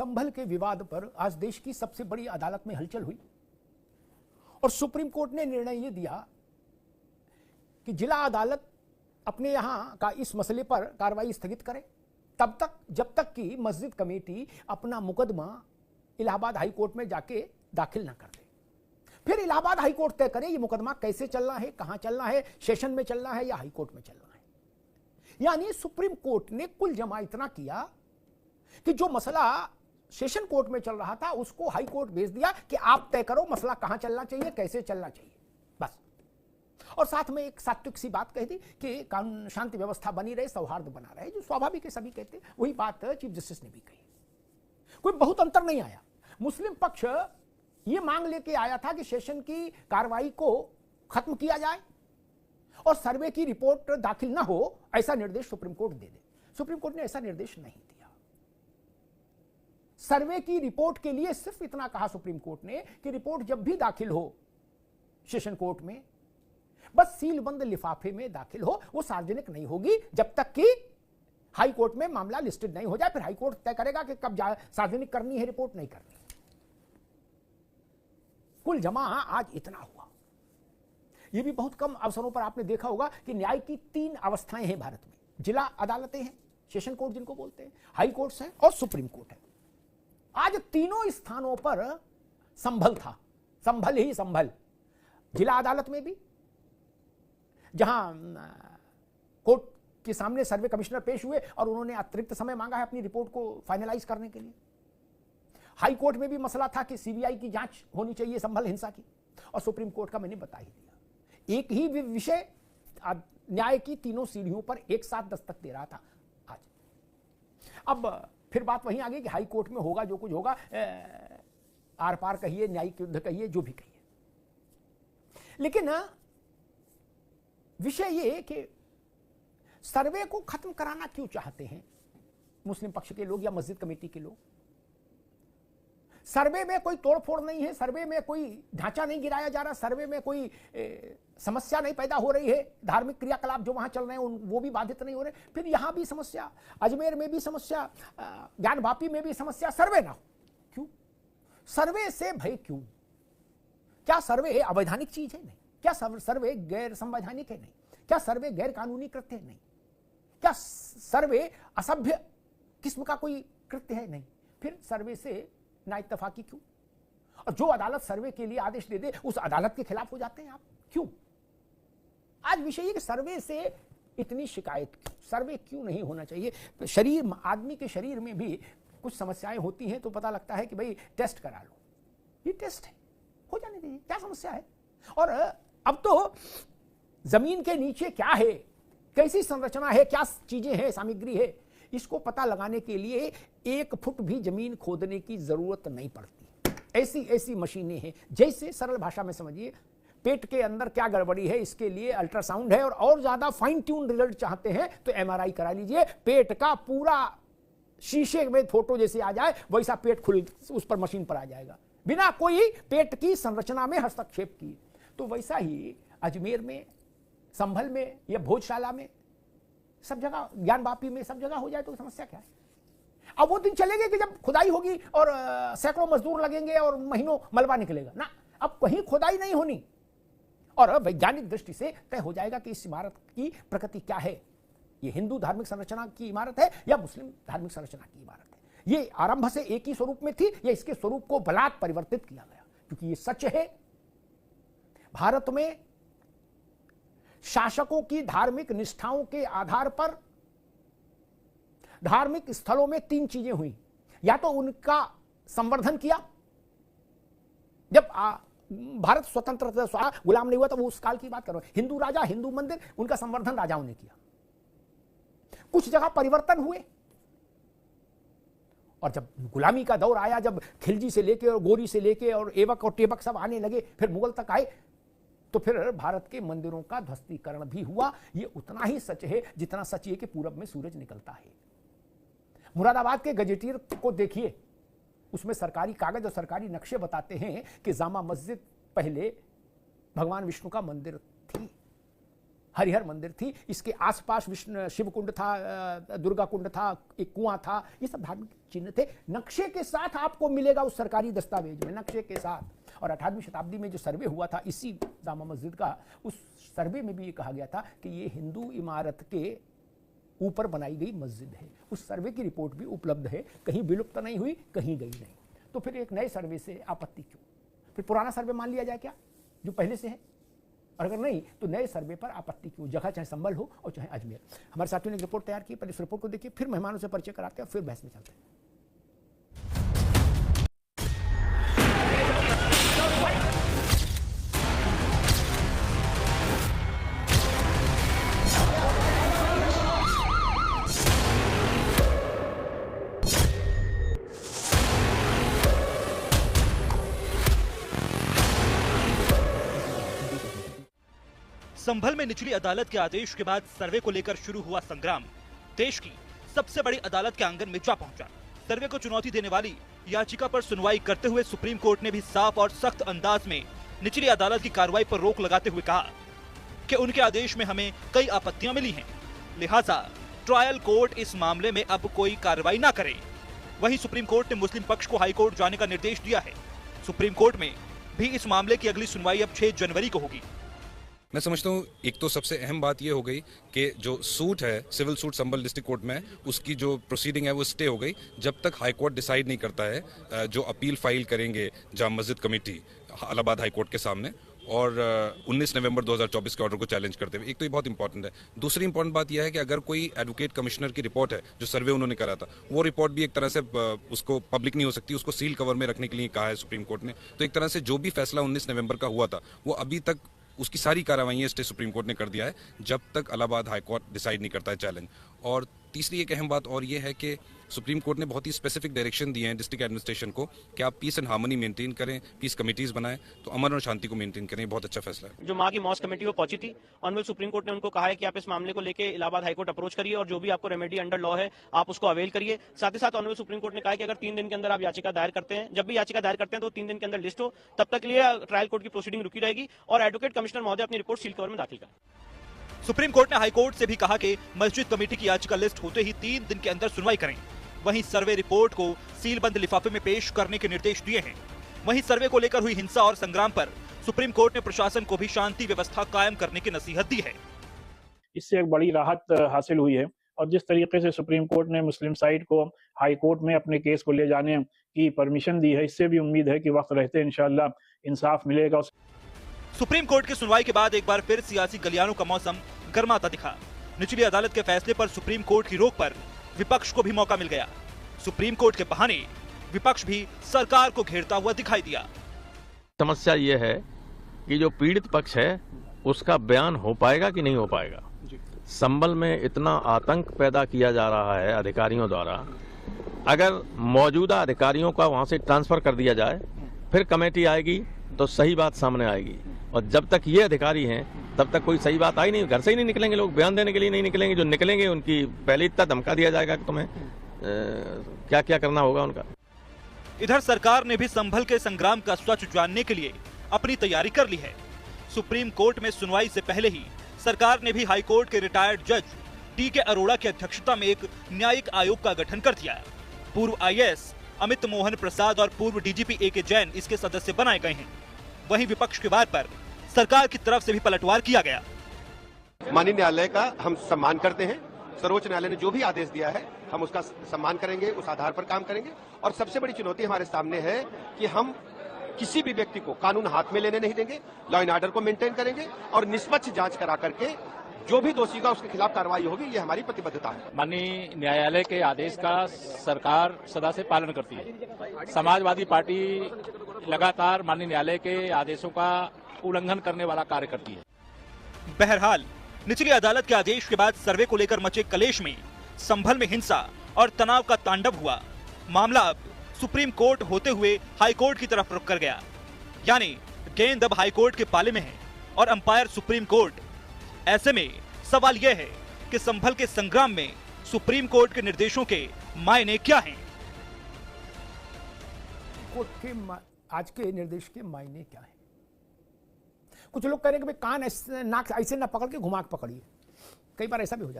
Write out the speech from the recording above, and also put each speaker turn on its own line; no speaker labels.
संभल के विवाद पर आज देश की सबसे बड़ी अदालत में हलचल हुई और सुप्रीम कोर्ट ने निर्णय यह दिया कि जिला अदालत अपने यहां का इस मसले पर कार्रवाई स्थगित करे तब तक जब तक कि मस्जिद कमेटी अपना मुकदमा इलाहाबाद हाई कोर्ट में जाके दाखिल ना कर दे। फिर इलाहाबाद हाई कोर्ट तय करे ये मुकदमा कैसे चलना है, कहां चलना है, सेशन में चलना है या हाई कोर्ट में चलना है। यानी सुप्रीम कोर्ट ने कुल जमा इतना किया कि जो मसला सेशन कोर्ट में चल रहा था उसको हाई कोर्ट भेज दिया कि आप तय करो मसला कहां चलना चाहिए, कैसे चलना चाहिए, बस। और साथ में एक सात्विक सी बात कह दी कि कानून शांति व्यवस्था बनी रहे, सौहार्द बना रहे, जो स्वाभाविक है, सभी कहते हैं। वही बात चीफ जस्टिस ने भी कही। कोई बहुत अंतर नहीं आया। मुस्लिम पक्ष ये मांग लेके आया था कि सेशन की कार्रवाई को खत्म किया जाए और सर्वे की रिपोर्ट दाखिल ना हो, ऐसा निर्देश सुप्रीम कोर्ट दे दे। सुप्रीम कोर्ट ने ऐसा निर्देश नहीं दिया। सर्वे की रिपोर्ट के लिए सिर्फ इतना कहा सुप्रीम कोर्ट ने कि रिपोर्ट जब भी दाखिल हो सेशन कोर्ट में, बस सीलबंद लिफाफे में दाखिल हो, वो सार्वजनिक नहीं होगी जब तक कि हाई कोर्ट में मामला लिस्टेड नहीं हो जाए। फिर हाई कोर्ट तय करेगा कि कब सार्वजनिक करनी है रिपोर्ट, नहीं करनी। कुल जमा आज इतना हुआ। यह भी बहुत कम अवसरों पर आपने देखा होगा कि न्याय की 3 अवस्थाएं हैं भारत में। जिला अदालतें हैं, सेशन कोर्ट जिनको बोलते हैं, हाई कोर्ट्स हैं और सुप्रीम कोर्ट है। आज तीनों स्थानों पर संभल था, संभल ही संभल। जिला अदालत में भी, जहां कोर्ट के सामने सर्वे कमिश्नर पेश हुए और उन्होंने अतिरिक्त समय मांगा है अपनी रिपोर्ट को फाइनलाइज करने के लिए। हाई कोर्ट में भी मसला था कि सीबीआई की जांच होनी चाहिए संभल हिंसा की, और सुप्रीम कोर्ट का मैंने बता ही दिया। एक ही विषय न्याय की तीनों सीढ़ियों पर एक साथ दस्तक दे रहा था आज। अब फिर बात वहीं आ गई कि हाई कोर्ट में होगा जो कुछ होगा, आर पार कहिए, न्यायिक युद्ध कहिए, जो भी कहिए। लेकिन विषय ये कि सर्वे को खत्म कराना क्यों चाहते हैं मुस्लिम पक्ष के लोग या मस्जिद कमेटी के लोग? सर्वे में कोई तोड़फोड़ नहीं है, सर्वे में कोई ढांचा नहीं गिराया जा रहा, सर्वे में कोई समस्या नहीं पैदा हो रही है, धार्मिक क्रियाकलाप जो वहां चल रहे हैं वो भी बाधित नहीं हो रहे। फिर यहां भी समस्या, अजमेर में भी समस्या, ज्ञानवापी में भी समस्या, सर्वे ना हो क्यों? सर्वे से भय क्यों? क्या सर्वे अवैधानिक चीज है? नहीं। क्या सर्वे गैर संवैधानिक है? नहीं। क्या सर्वे गैर कानूनी कृत्य है? नहीं। क्या सर्वे असभ्य किस्म का कोई कृत्य है? नहीं। फिर सर्वे से ना इत्तेफाकी क्यों? और जो अदालत सर्वे के लिए आदेश दे दे उस अदालत के खिलाफ हो जाते हैं आप क्यों? आज विषय है कि सर्वे से इतनी शिकायत क्यों? सर्वे क्यों नहीं होना चाहिए? शरीर, आदमी के शरीर में भी कुछ समस्याएं होती हैं तो पता लगता है कि भाई टेस्ट करा लो, ये टेस्ट है, हो जाने दीजिए, क्या समस्या है? और अब तो जमीन के नीचे क्या है, कैसी संरचना है, क्या चीजें हैं, सामग्री है, इसको पता लगाने के लिए 1 फुट भी जमीन खोदने की जरूरत नहीं पड़ती। ऐसी ऐसी मशीनें हैं। जैसे सरल भाषा में समझिए, पेट के अंदर क्या गड़बड़ी है इसके लिए अल्ट्रासाउंड है, और ज्यादा फाइन ट्यून रिजल्ट चाहते हैं तो एमआरआई करा लीजिए। पेट का पूरा शीशे में फोटो जैसे आ जाए वैसा पेट खुल उस पर मशीन पर आ जाएगा, बिना कोई पेट की संरचना में हस्तक्षेप किए। तो वैसा ही अजमेर में, संभल में या भोजशाला में, सब जगह, ज्ञानवापी में, सब जगह हो जाए तो समस्या क्या है? अब वो दिन चलेंगे कि जब खुदाई होगी और सैकड़ों मजदूर लगेंगे और महीनों मलबा निकलेगा ना। अब कहीं खुदाई नहीं होनी और वैज्ञानिक दृष्टि से तय हो जाएगा कि इस इमारत की प्रकृति क्या है, ये हिंदू धार्मिक संरचना की इमारत है या मुस्लिम धार्मिक संरचना की इमारत है। ये आरंभ से एक ही स्वरूप में थी या इसके स्वरूप को बलात् परिवर्तित किया गया? क्योंकि ये सच है, भारत में शासकों की धार्मिक निष्ठाओं के आधार पर धार्मिक स्थलों में 3 चीजें हुई। या तो उनका संवर्धन किया, जब भारत स्वतंत्र गुलाम नहीं हुआ तो वो उस काल की बात कर रहा हूं। हिंदू राजा, हिंदू मंदिर, उनका संवर्धन राजाओं ने किया। कुछ जगह परिवर्तन हुए, और जब गुलामी का दौर आया, जब खिलजी से लेके और गोरी से लेके और एवक और टेबक सब आने लगे, फिर मुगल तक आए, तो फिर भारत के मंदिरों का ध्वस्तीकरण भी हुआ। ये उतना ही सच है जितना सच है कि पूरब में सूरज निकलता है। मुरादाबाद के गजेटियर को देखिए, उसमें सरकारी कागज और सरकारी नक्शे बताते हैं कि जामा मस्जिद पहले भगवान विष्णु का मंदिर थी। हरिहर मंदिर थी, इसके आसपास विष्णु शिव कुंड था, दुर्गा कुंड था, एक कुआं था, ये सब धार्मिक चिन्ह थे। नक्शे के साथ आपको मिलेगा उस सरकारी दस्तावेज में, नक्शे के साथ। और 18वीं शताब्दी में जो सर्वे हुआ था इसी जामा मस्जिद का, उस सर्वे में भी ये कहा गया था कि ये हिंदू इमारत के ऊपर बनाई गई मस्जिद है। उस सर्वे की रिपोर्ट भी उपलब्ध है, कहीं विलुप्त नहीं हुई, कहीं गई नहीं। तो फिर एक नए सर्वे से आपत्ति क्यों? फिर पुराना सर्वे मान लिया जाए क्या, जो पहले से है? और अगर नहीं तो नए सर्वे पर आपत्ति क्यों? जगह चाहे संभल हो और चाहे अजमेर। हमारे साथियों ने एक रिपोर्ट तैयार की, पहले इस रिपोर्ट को देखिए, फिर मेहमानों से परिचय कराते हैं और फिर बहस में चलते हैं।
संभल में निचली अदालत के आदेश के बाद सर्वे को लेकर शुरू हुआ संग्राम देश की सबसे बड़ी अदालत के आंगन में जा पहुंचा। सर्वे को चुनौती देने वाली याचिका पर सुनवाई करते हुए सुप्रीम कोर्ट ने भी साफ और सख्त अंदाज में निचली अदालत की कार्रवाई पर रोक लगाते हुए कहा कि उनके आदेश में हमें कई आपत्तियां मिली हैं, लिहाजा ट्रायल कोर्ट इस मामले में अब कोई कार्रवाई न करे। वहीं सुप्रीम कोर्ट ने मुस्लिम पक्ष को हाई कोर्ट जाने का निर्देश दिया है। सुप्रीम कोर्ट में भी इस मामले की अगली सुनवाई अब 6 जनवरी को होगी।
मैं समझता हूँ एक तो सबसे अहम बात ये हो गई कि जो सूट है, सिविल सूट संभल डिस्ट्रिक्ट कोर्ट में, उसकी जो प्रोसीडिंग है वो स्टे हो गई जब तक हाई कोर्ट डिसाइड नहीं करता है। जो अपील फाइल करेंगे Jama Masjid committee Allahabad high court के सामने, और 19 नवंबर 2024 के ऑर्डर को चैलेंज करते हुए, एक तो ये बहुत इंपॉर्टेंट है। दूसरी इंपॉर्टेंट बात यह है कि अगर कोई एडवोकेट कमिश्नर की रिपोर्ट है, जो सर्वे उन्होंने करा था, वो रिपोर्ट भी एक तरह से उसको पब्लिक नहीं हो सकती, उसको सील कवर में रखने के लिए कहा है सुप्रीम कोर्ट ने। तो एक तरह से जो भी फैसला 19 नवंबर का हुआ था वो अभी तक उसकी सारी कार्रवाइयां स्टे सुप्रीम कोर्ट ने कर दिया है जब तक इलाहाबाद हाई कोर्ट डिसाइड नहीं करता है चैलेंज। और तीसरी एक अहम बात और ये है कि सुप्रीम कोर्ट ने बहुत ही स्पेसिफिक डायरेक्शन दिए हैं डिस्ट्रिक्ट एडमिनिस्ट्रेशन को कि आप पीस एंड हार्मनी मेंटेन करें, पीस कमेटीज बनाएं, तो अमन और शांति को मेंटेन करें। बहुत अच्छा फैसला है।
जो माँ की मॉस्क कमेटी वो पहुंची थी, ऑनरेबल सुप्रीम कोर्ट ने उनको कहा है कि आप इस मामले को लेकर इलाहाबाद हाईकोर्ट अप्रोच करिए और जो भी आपको रेमेडी अंडर लॉ है आप उसको अवेल करिए। साथ ही साथ ऑनरेबल सुप्रीम कोर्ट ने कहा है कि अगर 3 दिन के अंदर आप याचिका दायर करते हैं, जब भी याचिका दायर करते हैं तो 3 दिन के अंदर लिस्ट हो, तब तक लिए ट्रायल कोर्ट की प्रोसीडिंग रुकी रहेगी और एडवोकेट कमिश्नर महोदय अपनी रिपोर्ट सील कवर में दाखिल करें।
सुप्रीम कोर्ट ने हाई कोर्ट से भी कहा कि मस्जिद कमेटी की याचिका लिस्ट होते ही 3 दिन के अंदर सुनवाई करें। वहीं सर्वे रिपोर्ट को सीलबंद लिफाफे में पेश करने के निर्देश दिए हैं। वहीं सर्वे को लेकर हुई हिंसा और संग्राम पर सुप्रीम कोर्ट ने प्रशासन को भी शांति व्यवस्था कायम करने की नसीहत दी है।
इससे एक बड़ी राहत हासिल हुई है और जिस तरीके से सुप्रीम कोर्ट ने मुस्लिम साइड को हाई कोर्ट में अपने केस को ले जाने की परमिशन दी है, इससे भी उम्मीद है कि वक्त रहते इंशाअल्लाह इंसाफ मिलेगा।
सुप्रीम कोर्ट की सुनवाई के बाद एक बार फिर सियासी गलियारों का मौसम गर्माता दिखा। निचली अदालत के फैसले पर सुप्रीम कोर्ट की रोक पर विपक्ष को भी मौका मिल गया। सुप्रीम कोर्ट के बहाने विपक्ष भी सरकार को घेरता हुआ दिखाई दिया।
समस्या ये है कि जो पीड़ित पक्ष है उसका बयान हो पाएगा कि नहीं हो पाएगा। संभल में इतना आतंक पैदा किया जा रहा है अधिकारियों द्वारा, अगर मौजूदा अधिकारियों का वहां से ट्रांसफर कर दिया जाए फिर कमेटी आएगी तो सही बात सामने आएगी, और जब तक ये अधिकारी हैं तब तक कोई सही बात आई नहीं। घर से ही नहीं निकलेंगे लोग, बयान देने के लिए नहीं निकलेंगे। जो निकलेंगे उनकी पहले इतना धमका दिया जाएगा कि तुम्हें क्या क्या करना होगा उनका।
इधर सरकार ने भी संभल के संग्राम का सच जानने के लिए अपनी तैयारी कर ली है। सुप्रीम कोर्ट में सुनवाई से पहले ही सरकार ने भी हाई कोर्ट के रिटायर्ड जज टी.के. अरोड़ा की अध्यक्षता में एक न्यायिक आयोग का गठन कर दिया है। पूर्व आईएएस अमित मोहन प्रसाद और पूर्व डीजीपी ए.के. जैन इसके सदस्य बनाए गए हैं। वहीं विपक्ष के वार पर सरकार की तरफ से भी पलटवार किया गया।
माननीय न्यायालय का हम सम्मान करते हैं। सर्वोच्च न्यायालय ने जो भी आदेश दिया है हम उसका सम्मान करेंगे, उस आधार पर काम करेंगे। और सबसे बड़ी चुनौती हमारे सामने है कि हम किसी भी व्यक्ति को कानून हाथ में लेने नहीं देंगे, लॉ एंड ऑर्डर को मेंटेन करेंगे और निष्पक्ष जांच करा करके जो भी दोषी होगा उसके खिलाफ कार्रवाई होगी, ये हमारी प्रतिबद्धता है।
माननीय न्यायालय के आदेश का सरकार सदा से पालन करती है। समाजवादी पार्टी लगातार माननीय न्यायालय के आदेशों का उल्लंघन करने वाला कार्य करती है।
बहरहाल निचली अदालत के आदेश के बाद सर्वे को लेकर मचे कलेश में संभल में हिंसा और तनाव का तांडव हुआ। मामला अब सुप्रीम कोर्ट होते हुए हाई कोर्ट की तरफ रुक कर गया, यानी गेंद अब हाई कोर्ट के पाले में है और अंपायर सुप्रीम कोर्ट। ऐसे में सवाल यह है कि संभल के संग्राम में सुप्रीम कोर्ट के निर्देशों के मायने क्या हैं?
कोर्ट के आज के निर्देश के मायने क्या है? कुछ लोग कह रहे हैं कि भाई कान नाक ऐसे ना पकड़ के घुमा के पकड़िए, कई बार ऐसा भी हो जाता है।